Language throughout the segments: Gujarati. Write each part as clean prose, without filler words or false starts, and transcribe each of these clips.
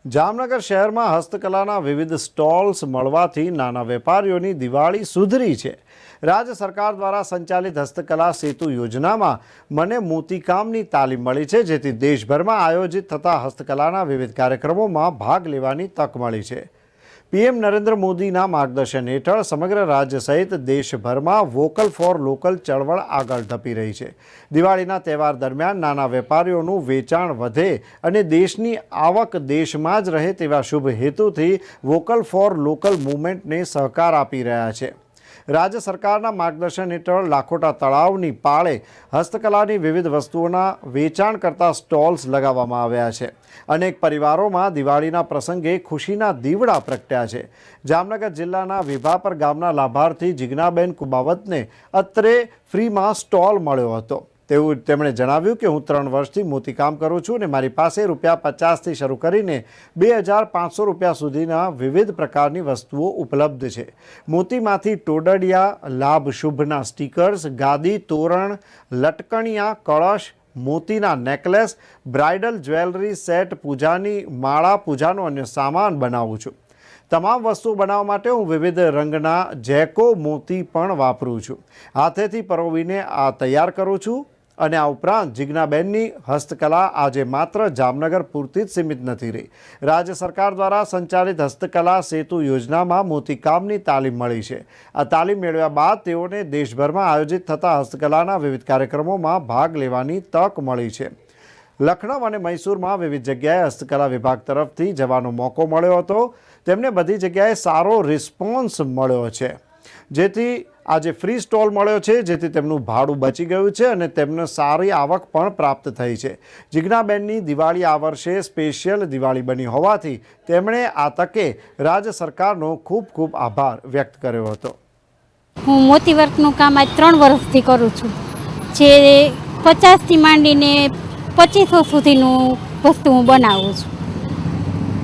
જામનગર શહેરમાં હસ્તકલાના વિવિધ સ્ટોલ્સ મળવાથી નાના વેપારીઓની દિવાળી સુધરી છે। રાજ્ય સરકાર દ્વારા સંચાલિત હસ્તકલા સેતુ યોજનામાં મને મોતીકામની તાલીમ મળી છે, જેથી દેશભરમાં આયોજિત થતા હસ્તકલાના વિવિધ કાર્યક્રમોમાં ભાગ લેવાની તક મળી છે। પીએમ નરેન્દ્ર મોદીના માર્ગદર્શન હેઠળ સમગ્ર રાજ્ય સહિત દેશભરમાં વોકલ ફોર લોકલ ચળવળ આગળ ધપી રહી છે। દિવાળીના તહેવાર દરમિયાન નાના વેપારીઓનું વેચાણ વધે અને દેશની આવક દેશમાં જ રહે તેવા શુભ હેતુથી વોકલ ફોર લોકલ મૂવમેન્ટને સહકાર આપી રહ્યા છે। રાજ્ય સરકારના માર્ગદર્શન હેઠળ લાખોટા તળાવની પાળે હસ્તકલાની વિવિધ વસ્તુઓના વેચાણ કરતા સ્ટોલ્સ લગાવવામાં આવ્યા છે। અનેક પરિવારોમાં દિવાળીના પ્રસંગે ખુશીના દીવડા પ્રગટ્યા છે। જામનગર જિલ્લાના વિભાપર ગામના લાભાર્થી જીજ્ઞાબેન કુબાવતને અત્રે ફ્રીમાં સ્ટોલ મળ્યો હતો। તેમણે જણાવ્યું કે હું 3 વર્ષથી મોતીકામ કરું છું અને મારી પાસે ₹50થી શરૂ કરીને 2500 રૂપિયા સુધીના વિવિધ પ્રકારની વસ્તુઓ ઉપલબ્ધ છે। મોતીમાંથી ટોડડિયા, લાભ શુભના સ્ટીકર્સ, ગાદી, તોરણ, લટકણિયા, કળશ, મોતીના નેકલેસ, બ્રાઇડલ જ્વેલરી સેટ, પૂજાની માળા, પૂજાનો અન્ય સામાન બનાવું છું। તમામ વસ્તુઓ બનાવવા માટે હું વિવિધ રંગના જેકો મોતી પણ વાપરું છું। હાથેથી પરોવીને આ તૈયાર કરું છું અને આ ઉપરાંત જીજ્ઞાબેનની હસ્તકલા આજે માત્ર જામનગર પૂરતી જ સીમિત નથી રહી। રાજ્ય સરકાર દ્વારા સંચાલિત હસ્તકલા સેતુ યોજનામાં મોતીકામની તાલીમ મળી છે। આ તાલીમ મેળવ્યા બાદ તેઓને દેશભરમાં આયોજિત થતા હસ્તકલાના વિવિધ કાર્યક્રમોમાં ભાગ લેવાની તક મળી છે। લખનઉ અને મૈસૂરમાં વિવિધ જગ્યાએ હસ્તકલા વિભાગ તરફથી જવાનો મોકો મળ્યો હતો। તેમને બધી જગ્યાએ સારો રિસ્પોન્સ મળ્યો છે, જેથી આજે ફ્રી સ્ટોલ મળ્યો છે, જેથી તેમનું ભાડું બચી ગયું છે અને તેમને સારી આવક પણ પ્રાપ્ત થઈ છે। જીજ્ઞાબેનની દિવાળી આ વર્ષે સ્પેશિયલ દિવાળી બની હોવાથી તેમણે આ તકે રાજ્ય સરકારનો ખૂબ ખૂબ આભાર વ્યક્ત કર્યો હતો। હું મોતી વર્કનું કામ આજ 3 વર્ષથી કરું છું, જે 50થી માંડીને 2500 સુધીનું વસ્તુ હું બનાવું છું।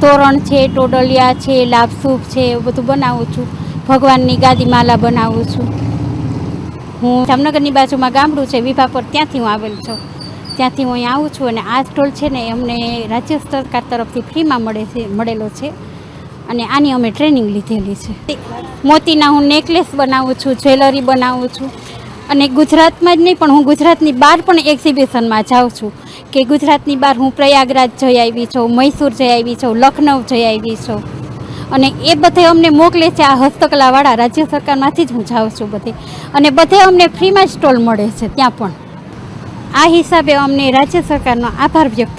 તોરણ છે, ટોડલિયા છે, લાભસૂપ છે, એવું બધું બનાવું છું। ભગવાનની ગાદી માલા બનાવું છું। હું જામનગરની બાજુમાં ગામડું છે વિભાપર, ત્યાંથી હું આવેલ છું। ત્યાંથી હું અહીં આવું છું અને આ સ્ટોલ છે ને અમને રાજ્ય સરકાર તરફથી ફ્રીમાં મળેલો છે અને આની અમે ટ્રેનિંગ લીધેલી છે। મોતીના હું નેકલેસ બનાવું છું, જ્વેલરી બનાવું છું અને ગુજરાતમાં જ નહીં પણ હું ગુજરાતની બહાર પણ એક્ઝિબિશનમાં જાઉં છું કે ગુજરાતની બહાર હું પ્રયાગરાજ જઈ આવી છું, મૈસૂર જઈ આવી છું, લખનઉ જઈ આવી છું અને એ બધે અમને મોકલે છે આ હસ્તકલાવાળા। રાજ્ય સરકારમાંથી જ હું જાઉં છું બધે અને બધે અમને ફ્રીમાં સ્ટોલ મળે છે ત્યાં પણ। આ હિસાબે અમને રાજ્ય સરકારનો આભાર વ્યક્ત